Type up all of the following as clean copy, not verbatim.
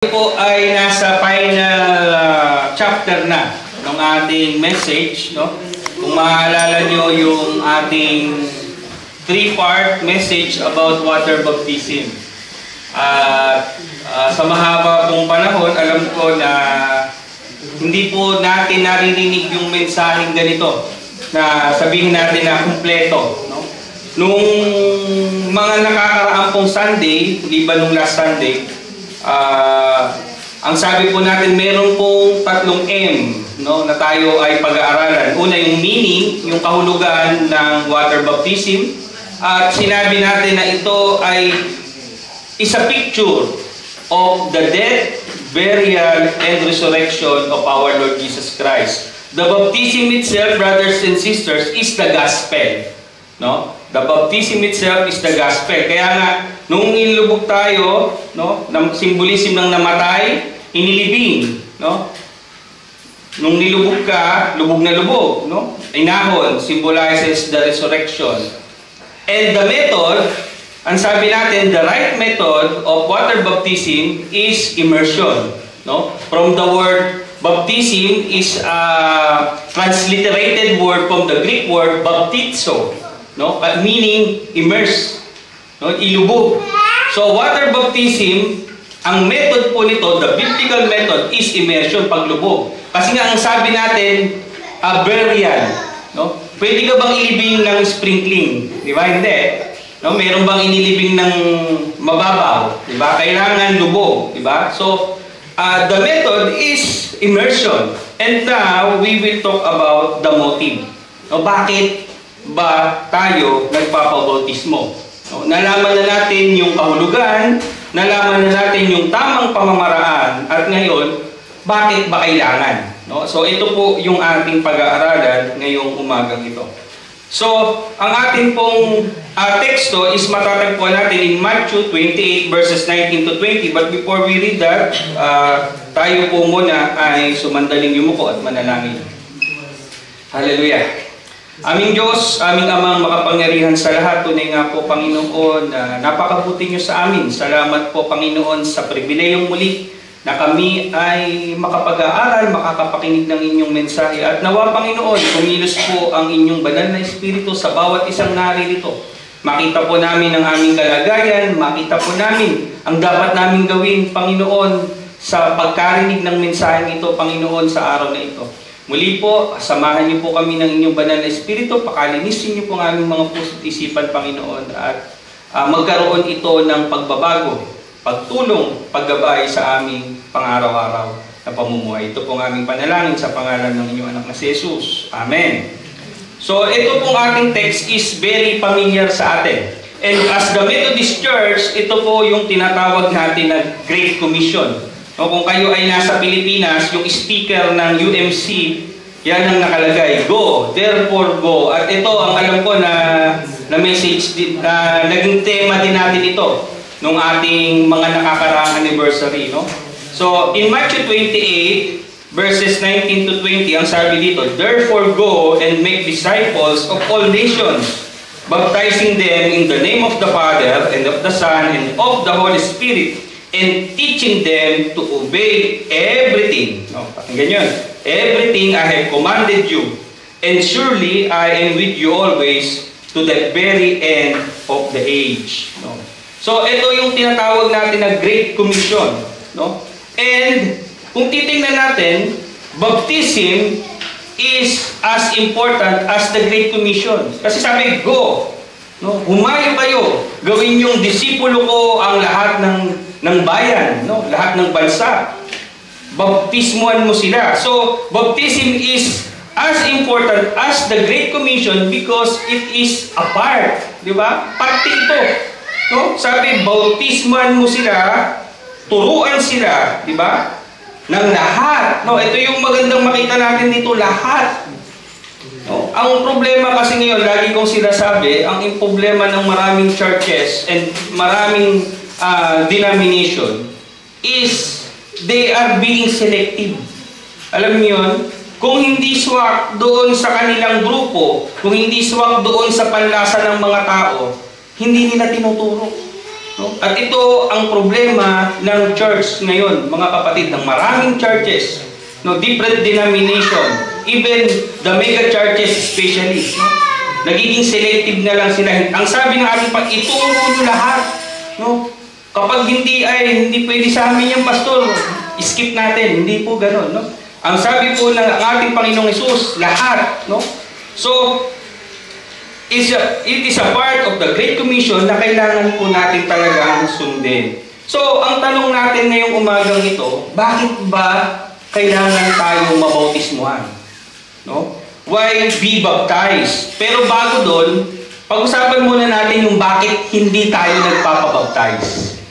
Po ay nasa final chapter na ng ating message, no? Kung maalala nyo yung ating 3-part message about water baptism. Sa mahaba pong panahon, alam ko na hindi po natin naririnig yung mensaheng ganito na sabihin natin na kumpleto, no? Nung mga nakakaraang pong Sunday, liban nung last Sunday, ang sabi po natin, meron pong 3 M, no, na tayo ay pag-aaralan. Una, yung meaning, yung kahulugan ng water baptism. At sinabi natin na ito ay is a picture of the death, burial, and resurrection of our Lord Jesus Christ. The baptism itself, brothers and sisters, is the gospel. No? The baptism itself is the gospel. Kaya nga, nung inilubog tayo, no, ng symbolism ng namatay, inilibing, no? Nung nilubog ka, lubog na lubog, no? Inahon symbolizes the resurrection. And the method, ang sabi natin, the right method of water baptism is immersion, no? From the word baptism is a transliterated word from the Greek word baptizo, no? Meaning immerse, no? Ilubog. So water baptism, ang method po nito, the biblical method is immersion, paglubog. Kasi nga ang sabi natin, burial, no? Pwede ka bang ilibing ng sprinkling? Di ba? Hindi. No? Meron bang inilibing ng mababaw? Di ba? Kailangan lubog, di ba? So the method is immersion. And now we will talk about the motive. No? Bakit ba tayo nagpapabautismo? No? Nalaman na natin yung kahulugan, nalaman na natin yung tamang pamamaraan, at ngayon, bakit ba kailangan? No? So ito po yung ating pag-aaralan ngayong umagang ito. So, ang ating pong teksto is matatagpuan natin in Matthew 28 verses 19 to 20. But before we read that, tayo po muna ay sumandaling yumuko at manalangin. Hallelujah! Aming Diyos, aming Amang makapangyarihan sa lahat, tunay nga po, Panginoon, na napakabuti niyo sa amin. Salamat po, Panginoon, sa pribilehiyong muli na kami ay makapag-aaral, makakapakinig ng inyong mensahe. At nawa, Panginoon, kumilos po ang inyong banal na Espiritu sa bawat isang naririto. Makita po namin ang aming kalagayan, makita po namin ang dapat naming gawin, Panginoon, sa pagkarinig ng mensaheng ito, Panginoon, sa araw na ito. Muli po, samahan niyo po kami ng inyong banal na Espiritu, pakalinisin niyo po ang aming mga puso't isipan, Panginoon, at magkaroon ito ng pagbabago, pagtulong, paggabay sa aming pang-araw-araw na pamumuhay. Ito po ang aming panalangin sa pangalan ng inyong anak na si Jesus. Amen. So, ito pong ating text is very familiar sa atin. And as the Methodist Church, ito po yung tinatawag natin na Great Commission. O kung kayo ay nasa Pilipinas, yung sticker ng UMC, yan ang nakalagay, go, therefore go. At ito, ang alam ko na message, na naging tema din natin ito nung ating mga nakakaraang anniversary, no? So, in Matthew 28, verses 19 to 20, ang sabi dito, therefore go and make disciples of all nations, baptizing them in the name of the Father, and of the Son, and of the Holy Spirit, and teaching them to obey everything. No, ganyan. Everything I have commanded you, and surely I am with you always to the very end of the age. No? So ito yung tinatawag natin na Great Commission. No? And kung titingnan natin, baptism is as important as the Great Commission. Kasi sabi, go. No? Humayo kayo. Gawin yung disipulo ko ang lahat ng bayan, no? Lahat ng bansa. Baptismuhan mo sila. So, baptism is as important as the Great Commission because it is a part. Di ba? Parte ito. No? Sabi, baptismuhan mo sila, turuan sila, di ba? Ng lahat. No? Ito yung magandang makita natin dito, lahat. No? Ang problema kasi ngayon, lagi kong sinasabi, ang problema ng maraming churches and maraming denomination is they are being selective. Alam niyo yun? Kung hindi swak doon sa kanilang grupo, kung hindi swak doon sa panlasa ng mga tao, hindi nila tinuturo. No? At ito ang problema ng church ngayon, mga kapatid, ng maraming churches, no, different denomination, even the mega churches especially. No? Nagiging selective na lang sila. Ang sabi ng ating ituro nyo lahat. No? Kapag hindi pwede sa amin yung pastor, skip natin. Hindi po ganun. No? Ang sabi po ng ating Panginoong Hesus, lahat. No? So, it is a part of the Great Commission na kailangan po natin talagang sundin. So, ang tanong natin ngayong umagang ito, bakit ba kailangan tayong mabautismuhan? No? Why be baptized? Pero bago doon, pag-usapan muna natin yung bakit hindi tayo nagpapabaptize.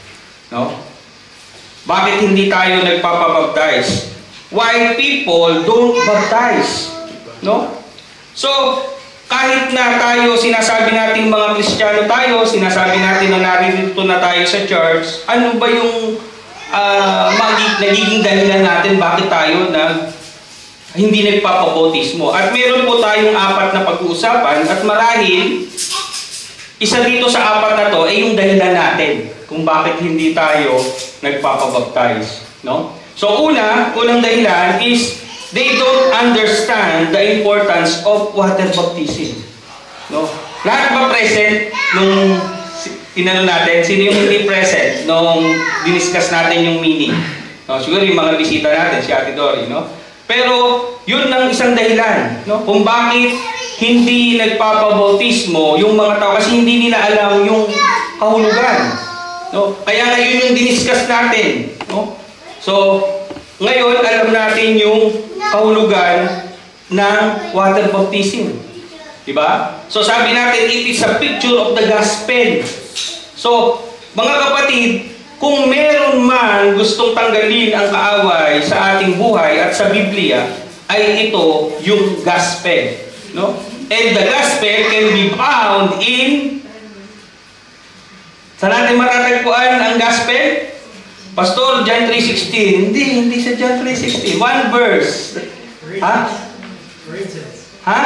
No? Bakit hindi tayo nagpapabaptize? Why people don't baptize? No? So, kahit na tayo, sinasabi natin mga Kristiyano tayo, sinasabi natin na naririto na tayo sa church, ano ba yung nagiging dahilan natin bakit tayo hindi nagpapabautismo? At meron po tayong 4 na pag-uusapan at marahil, isa dito sa 4 na to ay yung dahilan natin kung bakit hindi tayo nagpapabaptize. No? So unang dahilan is they don't understand the importance of water baptism. No? Lahat ba present nung tinanong natin? Sino yung hindi present nung diniscuss natin yung meaning? No? Siguro yung mga bisita natin, si Ate Dory. No? Pero yun ang isang dahilan. No? Kung bakit hindi nagpapabautismo yung mga tao kasi hindi nila alam yung kahulugan. No? Kaya nga yun yung diniscuss natin. No? So, ngayon, alam natin yung kahulugan ng water baptism. Diba? So, sabi natin, it is a picture of the gospel. So, mga kapatid, kung meron man gustong tanggalin ang kaaway sa ating buhay at sa Biblia, ay ito yung gospel. No? And the gospel can be found in... Saan natin matatagpuan ang gospel? Pastor, John 3:16. Hindi sa John 3:16. One verse. Ha? Ha?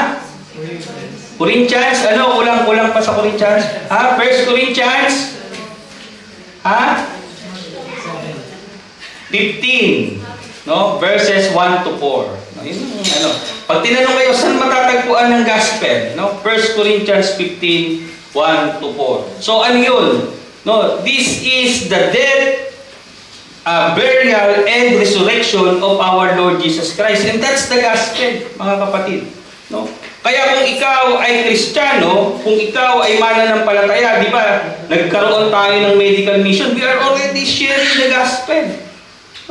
Corinthians? Ano? Kulang pa sa Corinthians? Ha? 1 Corinthians? Ha? 15. No? Verses 1 to 4. No? Yun, ano. Pag tinanong kayo, saan matatagpuan ng gospel? No? 1 Corinthians 15, 1 to 4. So, ano yun? No? This is the death, burial, and resurrection of our Lord Jesus Christ. And that's the gospel, mga kapatid. No? Kaya kung ikaw ay Kristiyano, kung ikaw ay mananampalataya, di ba, nagkaroon tayo ng medical mission, we are already sharing the gospel.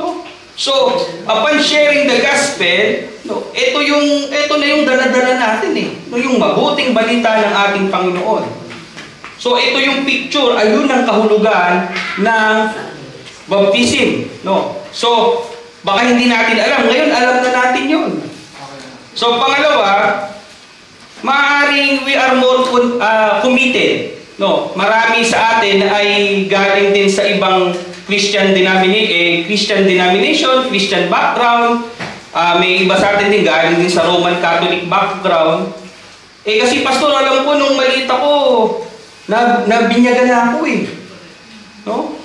No? So, upon sharing the gospel, no, ito na yung dala-dala natin eh. No, yung mabuting balita ng ating Panginoon. So, ito yung picture, ayun ang kahulugan ng baptism. No? So, baka hindi natin alam. Ngayon, alam na natin yun. So, pangalawa, maaaring we are more committed. No? Marami sa atin ay galing din sa ibang Christian denomination, Christian background. May iba sa atin din galing din sa Roman Catholic background. Kasi pastor, alam ko nung maliit ako, nabinyagan na ako eh. No?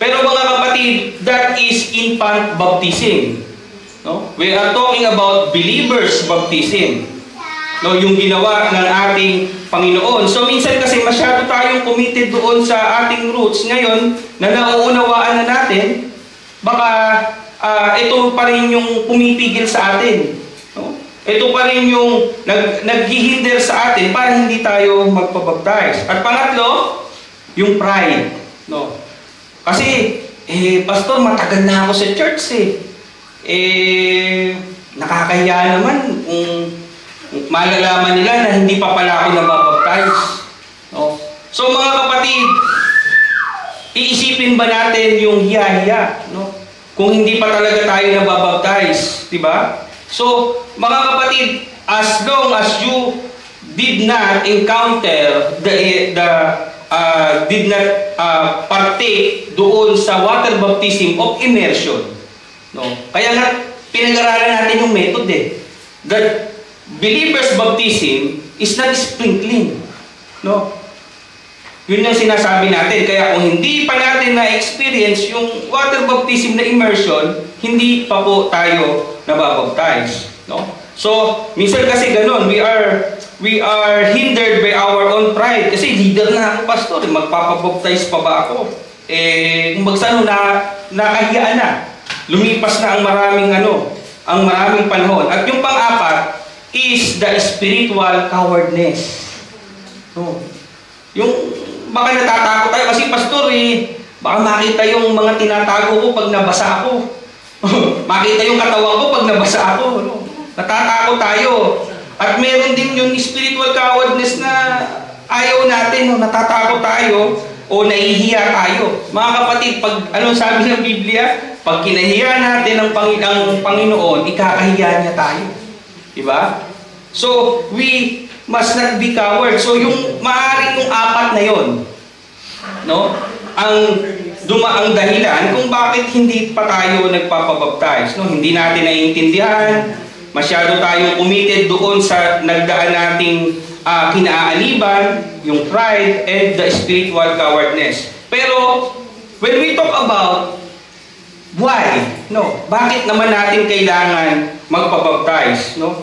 Pero mga kapatid, that is infant baptism. No? We are talking about believers baptism. No, yung ginawa ng ating Panginoon. So minsan kasi masyado tayong committed doon sa ating roots. Ngayon, na nauunawaan na natin, baka ito pa rin yung pumipigil sa atin. No? Ito pa rin yung naghihinder sa atin para hindi tayo magpabaptize. At pangatlo, yung pride. No? Kasi, pastor, matagal na ako sa church nakakahiya naman kung malalaman nila na hindi pa pala ako nababaptize. No? So mga kapatid, iisipin ba natin yung hiya-hiya? No? Kung hindi pa talaga tayo nababaptize, di ba? So mga kapatid, as long as you did not encounter did not partake doon sa water baptism of immersion. No? Kaya nga, pinag-aralan natin yung method That believer's baptism is not sprinkling. No? Yun yung sinasabi natin. Kaya kung hindi pa natin na-experience yung water baptism na immersion, hindi pa po tayo nababaptize. No? So, minsan kasi ganun, we are hindered by our own pride. Kasi leader na ako, pastor, magpapabaptize pa ba ako? Kung magsano nakahiyaan na. Lumipas na ang maraming panahon. At yung pang-apat is the spiritual cowardness. So, yung baka natatakot tayo kasi pastor baka makita yung mga tinatago ko pag nabasa ako. Makita yung katawan ko pag nabasa ako. No? Natatakot tayo. At meron din yung spiritual cowardness na ayaw natin, no? Natatakot tayo o nahihiya tayo. Mga kapatid, pag anong sabi ng Biblia? Pag kinahiya natin ang Panginoon, ikakahiya niya tayo. Diba? So, we must not be cowards. So, yung maaaring yung apat na yon, no? Ang dahilan kung bakit hindi pa tayo nagpapabaptize. No? Hindi natin naiintindihan, masyado tayo committed doon sa nagdaan nating kinaaliban, yung pride, and the spiritual cowardness. Pero, when we talk about why, no? Bakit naman natin kailangan magpabaptize, no?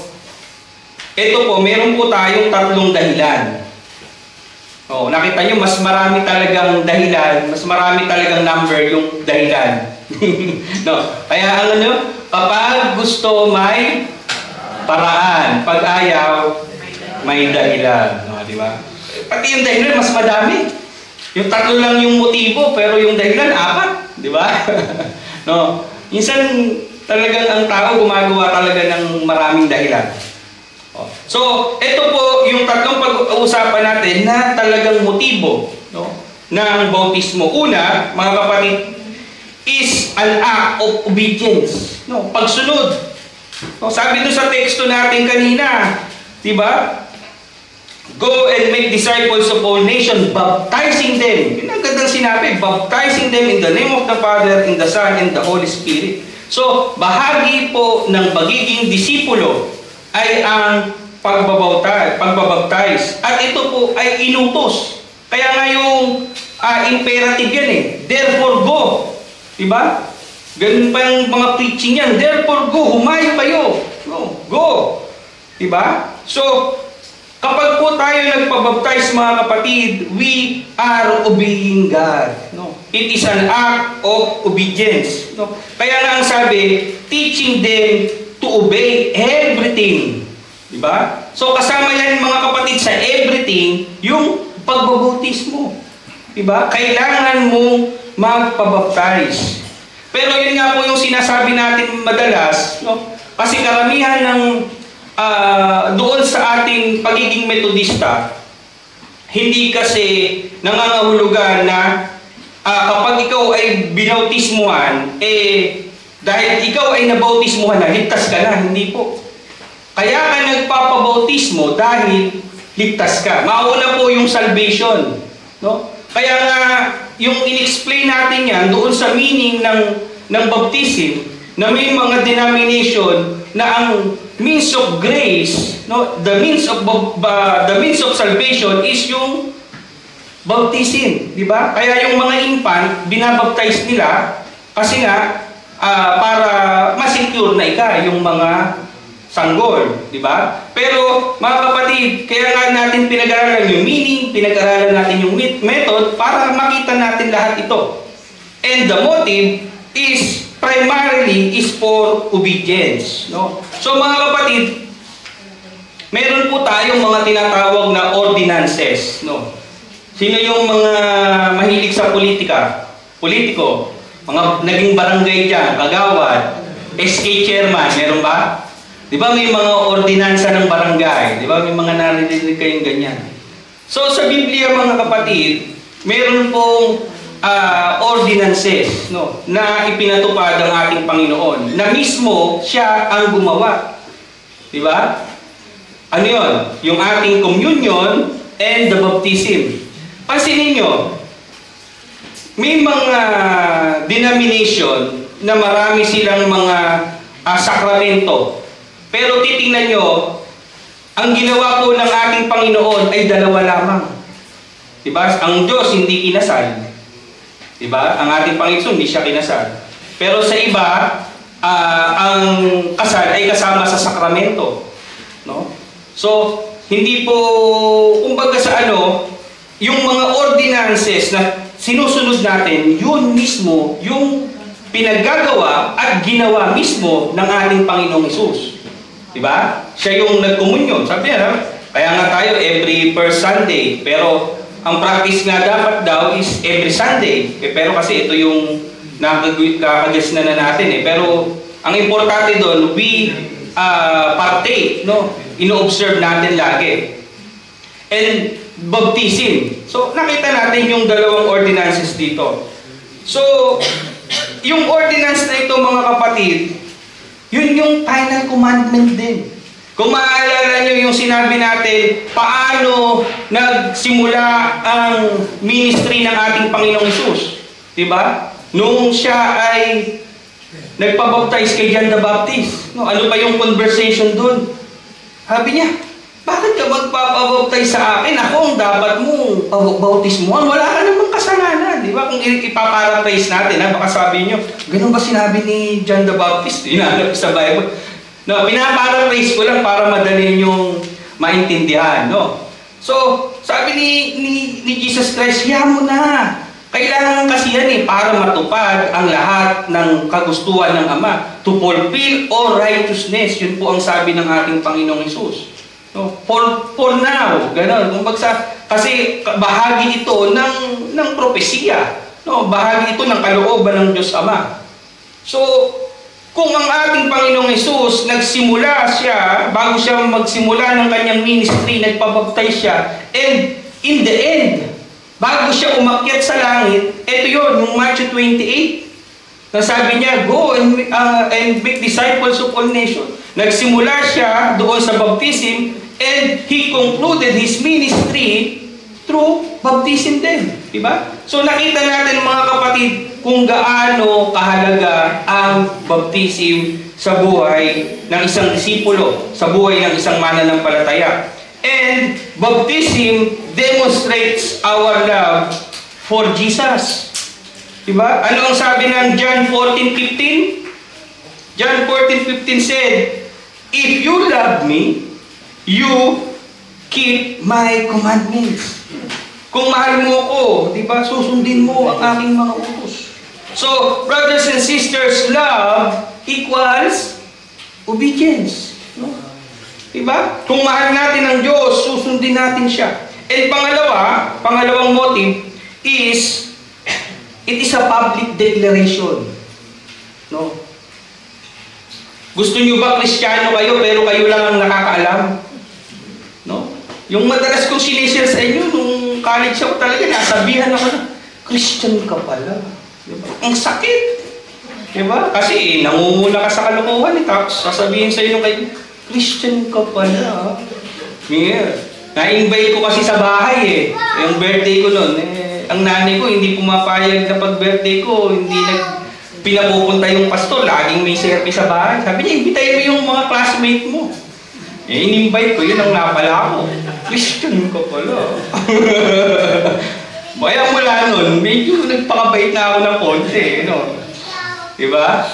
Ito po, meron po tayong tatlong dahilan. Oh, nakita nyo, mas marami talagang dahilan, mas marami talagang number yung dahilan. No? Kaya kapag gusto may paraan, pag ayaw may dahilan, no, di ba? Pati yung dahilan mas madami. Yung tatlo lang yung motibo, pero yung dahilan apat, di ba? No. Minsan talagang ang tao gumagawa talaga ng maraming dahilan. So, ito po yung tatlong pag-uusapan natin na talagang motibo, no, ng bautismo. Una, mga kapatid, is an act of obedience. No, pagsunod. No, sabi doon sa teksto natin kanina, di ba? Go and make disciples of all nations, baptizing them. Yun ang gandang sinabi, baptizing them in the name of the Father, in the Son, and the Holy Spirit. So, bahagi po ng pagiging disipulo ay ang pagbabaptize. At ito po ay inutos. Kaya nga yung imperative yan Therefore go. Diba? Ganun pa yung mga preaching yan. Therefore go. Humayo kayo. No, go. Diba? So, kapag po tayo nagpabaptize, mga kapatid, we are obeying God. No? It is an act of obedience. No? Kaya nga ang sabi, teaching them to obey everything. Diba? So kasama yan, mga kapatid, sa everything, yung pagbabautismo. Diba? Kailangan mo magpabaptize. Pero yun nga po yung sinasabi natin madalas, no? Kasi karamihan ng doon sa ating pagiging metodista, hindi kasi nangangahulugan na kapag ikaw ay binautismuhan, dahil ikaw ay nabautismuhan na, ligtas ka na. Hindi po. Kaya ka nagpapabautismo dahil ligtas ka. Mauna po yung salvation. No? Kaya nga, yung in-explain natin yan doon sa meaning ng baptism, na may mga denomination na ang means of grace, no, the means of salvation is yung baptism, di ba? Kaya yung mga infant binabaptize nila kasi nga para ma-secure na yung mga sanggol, di ba? Pero mga kapatid, kaya nga natin pinag-aralan yung meaning, pinag-aralan natin yung method para makita natin lahat ito. And the motive is primarily is for obedience, no? So mga kapatid, meron po tayong mga tinatawag na ordinances, no? Sino yung mga mahilig sa politiko, mga naging barangay dyan, kagawad, SK chairman, meron ba? Di ba may mga ordinansa ng barangay? Di ba may mga narinig kayong ganyan? So sa Biblia, mga kapatid, meron pong ordinances, no, na ipinatupad ang ating Panginoon, na mismo siya ang gumawa. Di ba? Ano yun? Yung ating communion and the baptism. Pansinin nyo, may mga denomination na marami silang mga sakramento. Pero titingnan nyo, ang ginawa po ng ating Panginoon ay dalawa lamang. Diba? Ang Diyos hindi kinasal. Diba? Ang ating Panginoon hindi siya kinasal. Pero sa iba, ang kasal ay kasama sa sakramento. No? So, hindi po, kumbaga sa yung mga ordinances na sinusunod natin, yun mismo, yung pinaggagawa at ginawa mismo ng ating Panginoong Hesus. Diba? Siya yung nagkomunyon. Sabi niya, kaya nga tayo every first Sunday. Pero ang practice nga dapat daw is every Sunday. Pero kasi ito yung nakakaguess na natin. Pero ang importante doon, we partake. No? Ino-observe natin lagi. And baptism. So, nakita natin yung dalawang ordinances dito. So, yung ordinance na ito, mga kapatid, yun yung final commandment din. Kung maaalala nyo yung sinabi natin, paano nagsimula ang ministry ng ating Panginoong Hesus. Diba? Nung siya ay nagpabaptize kay John the Baptist. No, ano pa yung conversation dun? Sabi niya, bakit ka magpapabaptize sa akin? Ako ang dapat mo bautismuhan. Wala ka namang kasalanan. Di ba? Kung ipaparaphrase natin, baka sabi nyo, ganun ba sinabi ni John the Baptist? Hinanap sa Bible. No, pinaparaphrase ko lang para madali yung maintindihan. No? So, sabi ni Jesus Christ, hiya mo na. Kailangan kasi yan para matupad ang lahat ng kagustuhan ng Ama. To fulfill all righteousness. Yun po ang sabi ng ating Panginoong Hesus. No, for now, gano'n. Kasi bahagi ito ng propesiya. No, bahagi ito ng kalooban ng Diyos Ama. So, kung ang ating Panginoong Hesus nagsimula siya, bago siya magsimula ng kanyang ministry, nagpabaptize siya, and in the end, bago siya umakyat sa langit, ito yun, yung Matthew 28, na sabi niya, go and make disciples of all nations. Nagsimula siya doon sa baptism, and he concluded his ministry through baptism din. Diba? So nakita natin mga kapatid kung gaano kahalaga ang baptism sa buhay ng isang disipulo, sa buhay ng isang mananampalataya. And baptism demonstrates our love for Jesus. Diba? Ano ang sabi ng John 14:15? John 14:15 said, if you love me, you keep my commandments. Kung mahal mo ako, di ba, susundin mo ang aking mga utos. So, brothers and sisters, love equals obedience. No? Di ba? Kung mahal natin ang Diyos, susundin natin siya. And pangalawang motive is, it is a public declaration. No? Gusto nyo ba Kristiyano kayo, pero kayo lang ang nakakaalam? No? Yung madalas kong sinishare sa inyo, nung college ako talaga, nasabihan ako na, Christian ka pala. Diba? Ang sakit. Diba? Kasi nangunguna ka sa kalokohan, tapos sasabihin sa inyo kayo, Christian ka pala. Yeah. Na-invite ko kasi sa bahay yung birthday ko noon. Ang nanay ko, hindi pumapayag na pag-birthday ko, hindi pinapupunta yung pastor, laging may service sa bahay. Sabi niya, invitayin mo yung mga classmate mo. In-invite ko, yun ang napala ko. Christian ka pala. Kaya mula nun, medyo nagpakabait na ako ng konti. No? Diba?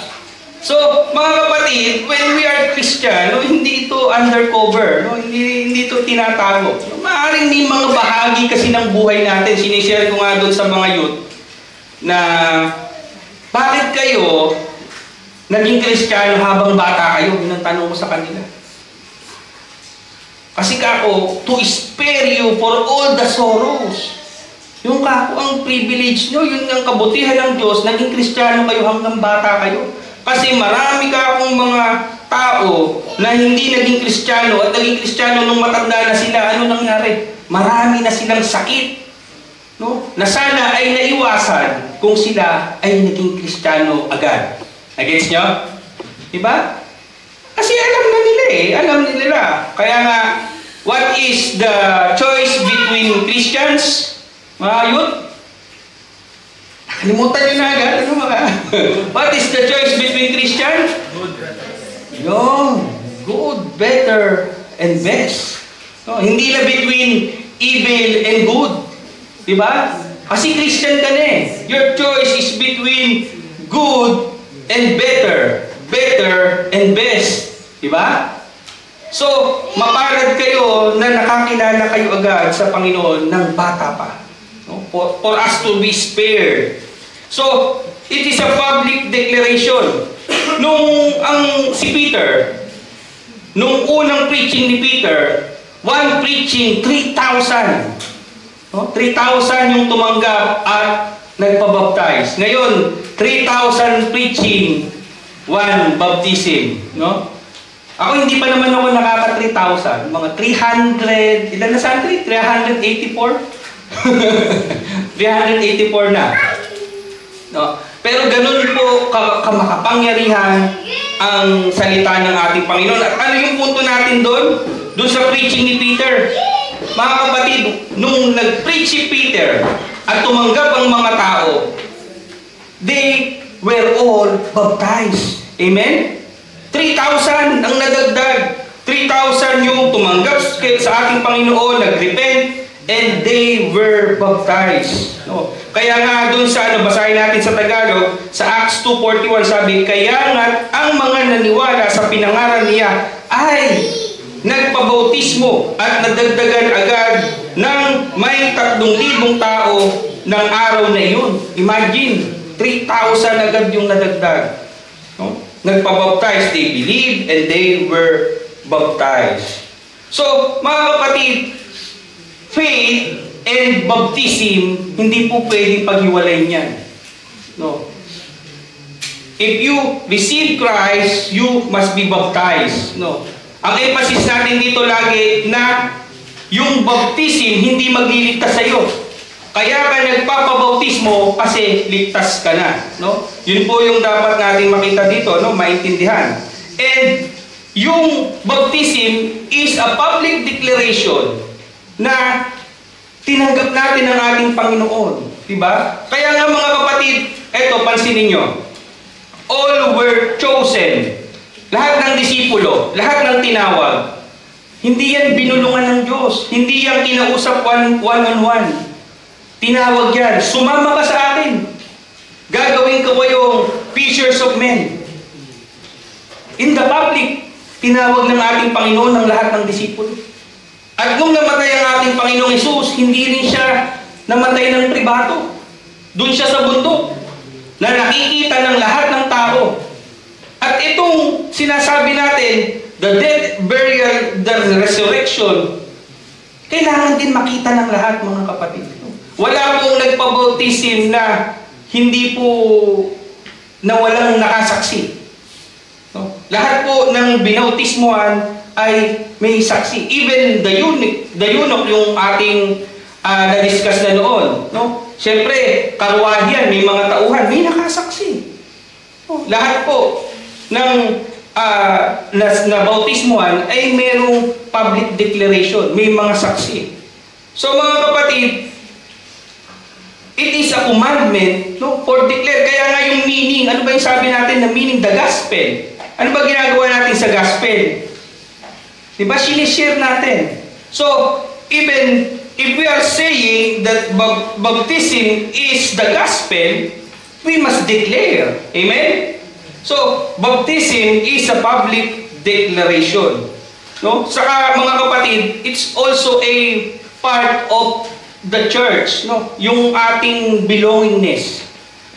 So, mga kapatid, when we are Christian, hindi ito undercover. No? Hindi ito tinatago. Maaaring may mga bahagi kasi ng buhay natin. Sinishare ko nga doon sa mga youth na bakit kayo naging Kristiyano habang bata kayo? Yun ang tanong ko sa kanila. Kasi kako, to spare you for all the sorrows. Yung kako, ang privilege nyo, yun ang kabutihan ng Diyos, naging Kristiyano kayo hanggang bata kayo. Kasi marami kakong mga tao na hindi naging Kristiyano at naging Kristiyano nung matanda na sila. Ano nangyari? Marami na silang sakit. No? Na sana ay naiwasan kung sila ay naging Kristiyano agad. Nagets nyo? Diba? Kasi alam na nila alam nila. Kaya nga, what is the choice between Christians? Mga youth? Nakalimutan nyo na agad. Ano mga? What is the choice between Christians? Good, better, and best. No, hindi na between evil and good. Diba? Kasi Christian ka na eh. Your choice is between good and better. Better and best. Diba? So, mapalad kayo na nakakilala kayo agad sa Panginoon ng bata pa. No? For us to be spared. So, it is a public declaration. Si Peter, nung unang preaching ni Peter, one preaching, 3,000. No? 3,000 yung tumanggap at nagpabaptize. Ngayon, 3,000 preaching, one baptism. No? Ako hindi pa naman ako nakaka 3,000. Mga 300, ilan na sa 384? 384 na. No? Pero ganun po kamakapangyarihan ang salita ng ating Panginoon. At ano yung punto natin doon? Doon sa preaching ni Peter. Mga kapatid, nung nag-preach si Peter at tumanggap ang mga tao, they were all baptized. Amen? 3,000 ang nadagdag. 3,000 yung tumanggap sa ating Panginoon, nag-repent, and they were baptized. No? Kaya nga dun sa basahin natin sa Tagalog, sa Acts 2:41 sabi, kaya nga ang mga naniwala sa pinangaral niya ay nagpabautismo at nadagdagan agad ng may 3,000 tao ng araw na iyon. Imagine, 3,000 agad yung nadagdag. No? Nagpabaptize, they believed and they were baptized. So, mga kapatid, faith and baptism, hindi po pwedeng paghiwalay niyan. No. If you receive Christ, you must be baptized. No. Ang emphasis natin dito lagi na yung baptism hindi magliligtas sa iyo. Kaya ka nagpapabautismo kasi ligtas ka na, no? Yun po yung dapat nating makita dito, no, maintindihan. And yung baptism is a public declaration na tinanggap natin ang ating Panginoon, di ba? Kaya nga mga kapatid, eto pansinin niyo. All were chosen. Lahat ng disipulo, lahat ng tinawag. Hindi yan binulungan ng Diyos. Hindi yan kinausap one-on-one. Tinawag yan, sumama ka sa akin. Gagawin ko kayong fishers of men. In the public, tinawag ng ating Panginoon ng lahat ng disipulo. At nung namatay ang ating Panginoong Hesus, hindi rin siya namatay ng pribado. Doon siya sa bundok, na nakikita ng lahat ng tao. At itong sinasabi natin, the death, burial, the resurrection, kailangan din makita ng lahat, mga kapatid. Wala pong nagpabautism na hindi po na walang nakasaksi. No? Lahat po ng binautismuhan ay may saksi. Even the eunuch yung ating na-discuss na noon. No? Siyempre, karwahian, may mga tauhan, may nakasaksi. No? Lahat po ng na-bautismuhan ay mayroong public declaration, may mga saksi. So mga kapatid, it is a commandment, no, for declare. Kaya nga yung meaning, ano ba yung sabi natin na meaning? The gospel. Ano ba ginagawa natin sa gospel? Diba? Sinishare natin. So, even if we are saying that baptism is the gospel, we must declare. Amen? So, baptism is a public declaration. No? Saka mga kapatid, it's also a part of the church, no? Yung ating belongingness.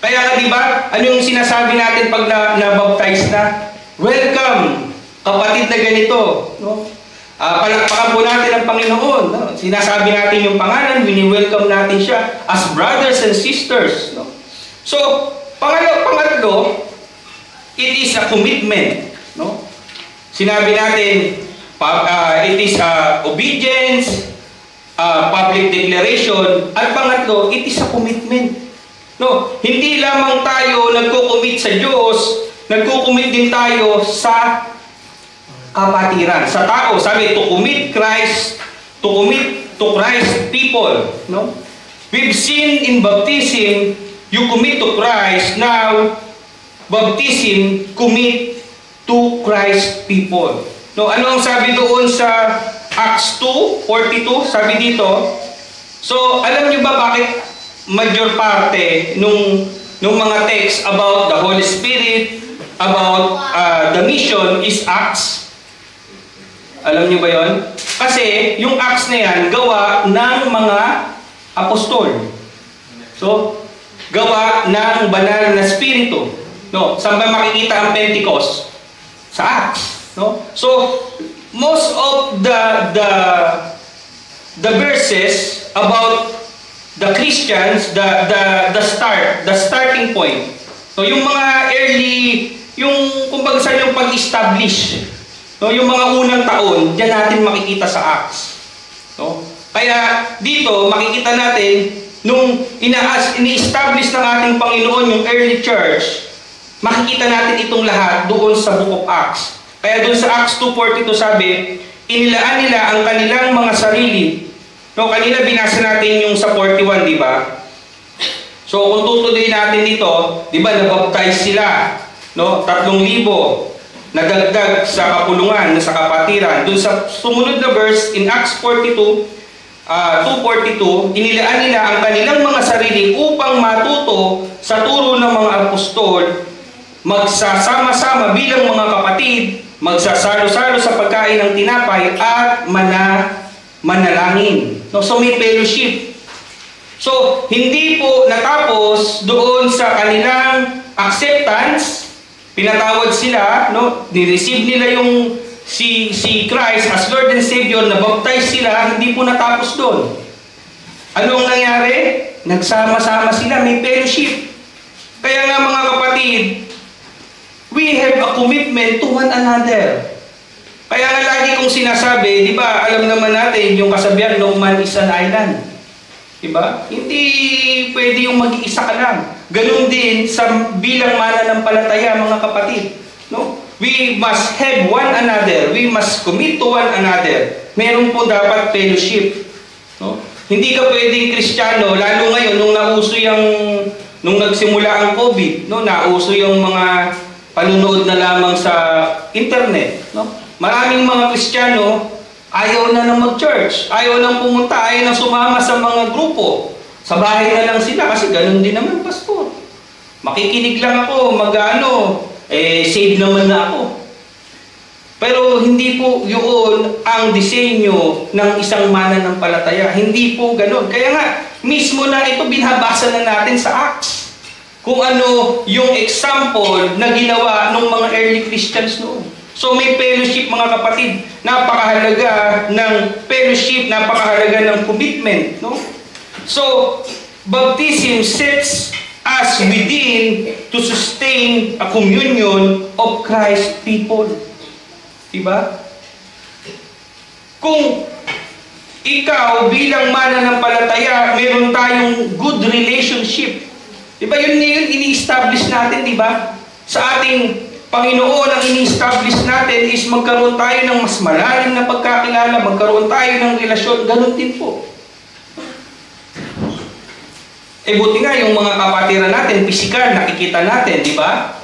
Kaya nga, di ba, ano yung sinasabi natin pag na-baptize na? Welcome, kapatid na ganito, no? Palakpakan po natin ang Panginoon, no? Sinasabi natin yung pangalan, wini-welcome natin siya as brothers and sisters, no? So, pangatlo, it is a commitment, no? Sinabi natin, it is obedience, public declaration, at pangatlo, it is a commitment. No, hindi lamang tayo nagko-commit sa Diyos, nagko-commit din tayo sa kapatiran, sa tao. Sabi, to commit to Christ people. No? We've seen in baptism, you commit to Christ. Now, baptism, commit to Christ people. No, ano ang sabi doon sa Acts 2:42, sabi dito, So, alam niyo ba bakit major parte nung mga text about the Holy Spirit, about the mission is Acts? Alam niyo ba yon? Kasi yung Acts na yan, gawa ng mga apostol. So, gawa ng banal na spirito. No? Saan ba makikita ang Pentecost? Sa Acts. No? So, most of the verses about the Christians, the starting point. So, yung mga early, yung kumbaga sa yung pag-establish, no, yung mga unang taon, diyan natin makikita sa Acts. No? Kaya dito makikita natin nung ini-establish ng ating Panginoon yung early church, makikita natin itong lahat doon sa Book of Acts. Kaya doon sa Acts 2:42 sabi, inilaan nila ang kanilang mga sarili. No, kanina binasa natin yung sa 41, di ba? So kung tutuloy natin dito, di ba, nabaptize sila, no? 3,000 nadagdag sa kapulungan, sa kapatiran. Doon sa sumunod na verse in Acts 2:42, inilaan nila ang kanilang mga sarili upang matuto sa turo ng mga apostol, magsasama-sama bilang mga kapatid, magsasalo-salo sa pagkain ng tinapay at manalangin. No, so may fellowship. So, hindi po natapos doon sa kanilang acceptance. Pinatawad sila, no? Ni-receive nila yung si Christ as Lord and Savior, na-baptize sila, hindi po natapos doon. Anong nangyari? Nagsama-sama sila, may fellowship. Kaya nga mga kapatid, we have a commitment to one another. Kaya nga lagi kong sinasabi, di ba, alam naman natin yung kasabihan, no man is an island. Di ba? Hindi pwede yung mag-iisa ka lang. Ganun din sa bilang mananampalataya, mga kapatid. No? We must have one another. We must commit to one another. Meron po dapat fellowship. No? Hindi ka pwedeng Kristiyano, lalo ngayon, nung nagsimula ang COVID, no? Nauso yung mga panunood na lamang sa internet. No? Maraming mga Kristiyano, ayaw na mag-church, ayaw nang pumunta, ayaw nang sumama sa mga grupo. Sa bahay na lang sila kasi ganun din naman, pastor. Makikinig lang ako, save naman na ako. Pero hindi po yun ang disenyo ng isang mananampalataya. Hindi po ganun. Kaya nga, mismo na ito binabasa na natin sa Acts. Kung ano yung example na ginawa ng mga early Christians noon. So may fellowship, mga kapatid. Napakahalaga ng fellowship, napakahalaga ng commitment. No? So, baptism sets us within to sustain a communion of Christ people. Diba? Kung ikaw bilang mananampalataya, meron tayong good relationship. Diba? Yun ini-establish natin, diba? Sa ating Panginoon, ang ini-establish natin is magkaroon tayo ng mas malalim na pagkakilala, magkaroon tayo ng relasyon, ganun din po. Buti nga yung mga kapatiran natin, pisikal, nakikita natin, di ba?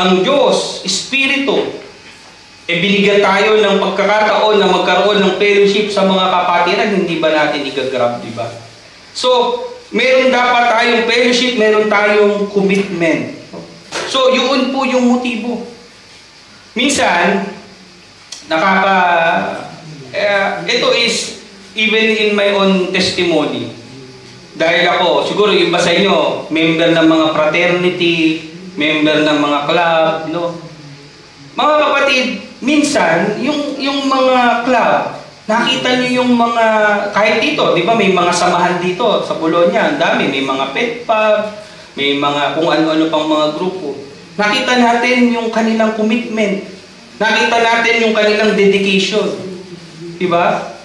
Ang Diyos, Espiritu, binigyan tayo ng pagkakataon na magkaroon ng fellowship sa mga kapatiran, hindi ba natin igagrab, di ba? So, meron dapat tayong fellowship, meron tayong commitment. So, yun po yung motibo. Minsan, ito is even in my own testimony. Dahil ako, siguro iba sa inyo, member ng mga fraternity, member ng mga club, no? Mga kapatid, minsan, yung mga club, nakita nyo yung mga, kahit dito, di ba, may mga samahan dito sa Bologna, ang dami, may mga pet pub, may mga kung ano-ano pang mga grupo. Nakita natin yung kanilang commitment. Nakita natin yung kanilang dedication. Diba?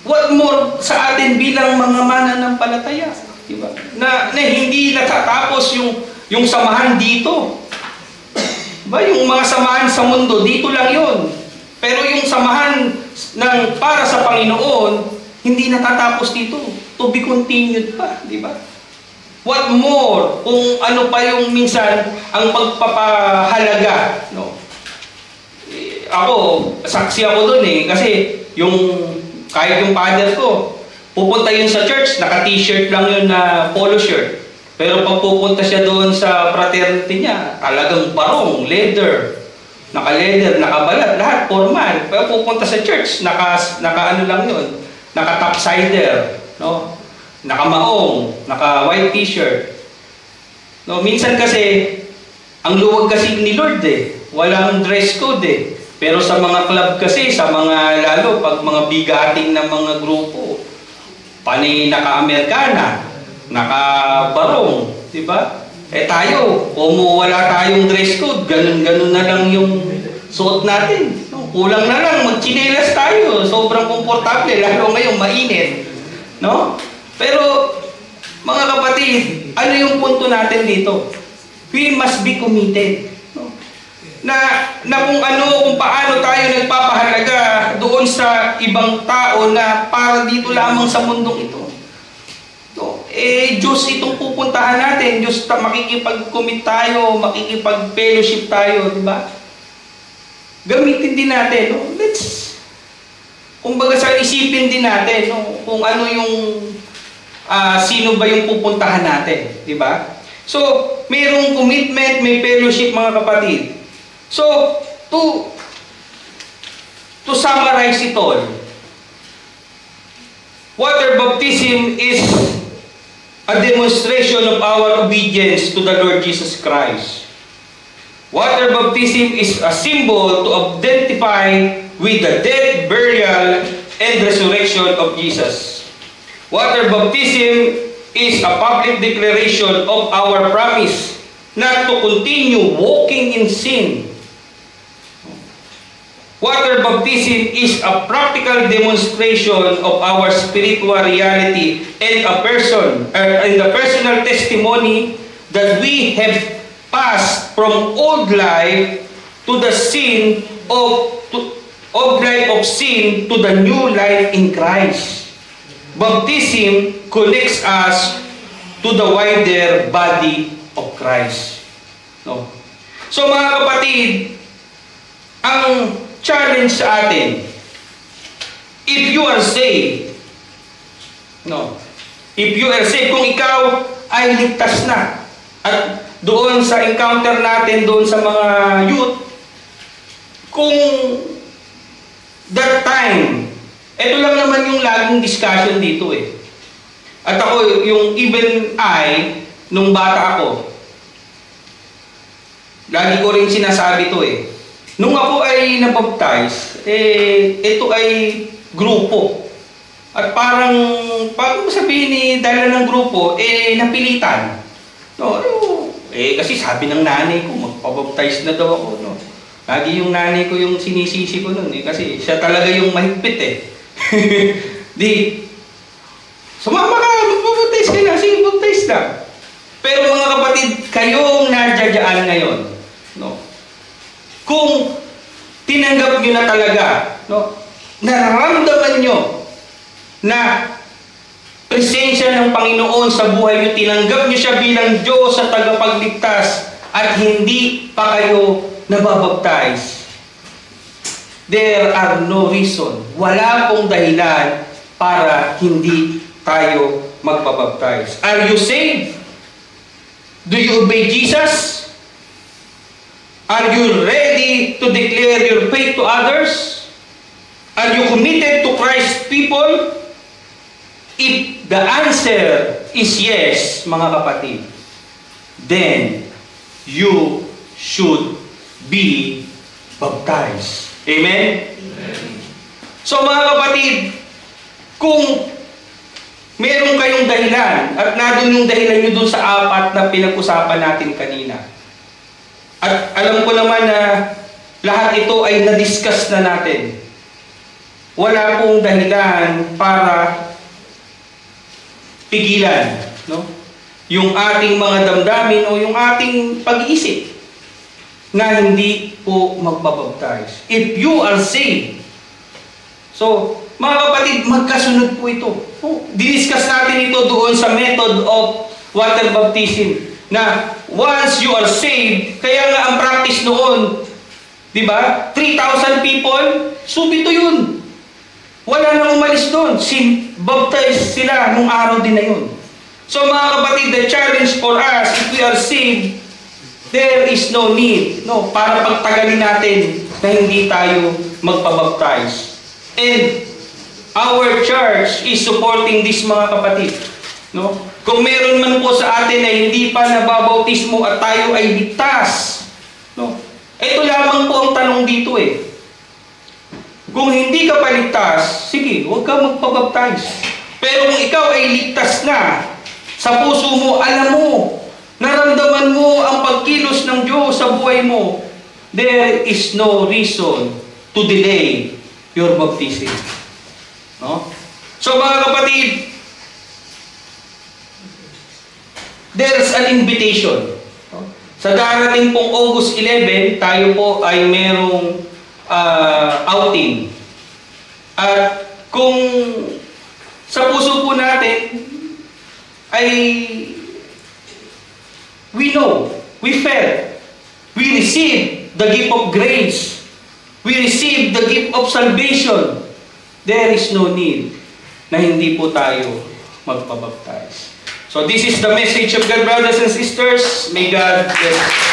What more sa atin bilang mga mananampalataya? Diba? Na hindi natatapos yung samahan dito. Diba? Yung mga samahan sa mundo, dito lang yun. Pero yung samahan para sa Panginoon, hindi natatapos dito. To be continued pa. Diba? What more kung ano pa yung minsan ang pagpapahalaga, no? Ako, saksi ako doon kasi kahit yung father ko, pupunta yun sa church, naka-t-shirt lang yun na polo shirt. Pero pag pupunta siya doon sa fraternity niya, talagang barong, leather, naka-leather, nakabalat, lahat, formal. Pero pupunta sa church, naka ano lang yun, naka-topsider, no? Naka-maong, naka-white t-shirt. No, minsan kasi, ang luwag kasi ni Lord walang dress code Pero sa mga club kasi, sa mga lalo, pag mga bigating na mga grupo, panay naka-Amerikana, naka-barong, di ba? Tayo, kung wala tayong dress code, ganun-ganun na lang yung suot natin. No? Kulang na lang, magchinelas tayo, sobrang komportable, lalo ngayon mainit. No? Pero, mga kapatid, ano yung punto natin dito? We must be committed. No? Na kung paano tayo nagpapahalaga doon sa ibang tao na para dito lamang sa mundong ito. No? Diyos itong pupuntahan natin. Diyos makikipag-commit tayo, makikipag-fellowship tayo, di ba? Gamitin din natin. No? Kumbaga sa isipin din natin kung ano yung sino ba yung pupuntahan natin, di ba? So, mayroong commitment, may fellowship mga kapatid. So, to summarize it all, water baptism is a demonstration of our obedience to the Lord Jesus Christ. Water baptism is a symbol to identify with the death, burial, and resurrection of Jesus. Water baptism is a public declaration of our promise not to continue walking in sin. Water baptism is a practical demonstration of our spiritual reality and a personal testimony that we have passed from old life to the sin of sin to the new life in Christ. Baptism connects us to the wider body of Christ. No? So mga kapatid, ang challenge sa atin, if you are saved, kung ikaw ay ligtas na, at doon sa encounter natin, doon sa mga youth, kung that time, ito lang naman yung laging discussion dito At ako, even nung bata ako, lagi ko rin sinasabi to Nung ako ay nabaptize, ito ay grupo. At parang sabihin dala ng grupo, napilitan. No, kasi sabi ng nanay ko, magpabaptize na daw ako. No? Lagi yung nanay ko yung sinisisi ko nun kasi siya talaga yung mahigpit sumama ka, magbabaptize ka na, sige, baptize na. Pero mga kapatid, kayong nadyadyaan ngayon, kung tinanggap nyo na talaga, nararamdaman nyo na presensya ng Panginoon sa buhay nyo, tinanggap nyo siya bilang Diyos sa tagapagligtas, at hindi pa kayo nababaptize, there are no reason, wala pong dahilan para hindi tayo magpabaptize. Are you saved? Do you obey Jesus? Are you ready to declare your faith to others? Are you committed to Christ's people? If the answer is yes, mga kapatid, then you should be baptized. Amen? Amen. So mga kapatid, kung meron kayong dahilan, at nandun yung dahilan nyo dun sa apat na pinag-usapan natin kanina, at alam ko naman na lahat ito ay na-discuss na natin, wala pong dahilan para pigilan yung ating mga damdamin o yung ating pag-iisip na hindi po magpabaptize. If you are saved. So, mga kapatid, magkasunod po ito. Diniscuss natin ito doon sa method of water baptism. Na once you are saved, kaya nga ang practice noon, di ba? 3,000 people, subito yun. wala nang umalis doon. Baptize sila nung araw din na yun. So mga kapatid, the challenge for us, if we are saved, there is no need, no, para pagtagalin natin na hindi tayo magpabaptize. And our church is supporting this, mga kapatid. No? Kung meron man po sa atin na hindi pa nababautismo at tayo ay ligtas, no? Ito lamang po ang tanong dito eh. Kung hindi ka pa ligtas, sige, huwag ka magpabaptize. Pero kung ikaw ay ligtas na, sa puso mo, alam mo, naramdaman mo ang pagkilos ng Diyos sa buhay mo, there is no reason to delay your baptism. No? So mga kapatid, there's an invitation. No? Sa darating pong August 11, tayo po ay merong outing. At kung sa puso po natin, ay we know, we felt, we received the gift of grace, we received the gift of salvation, there is no need na hindi po tayo magpabaptize. So this is the message of God, brothers and sisters. May God bless.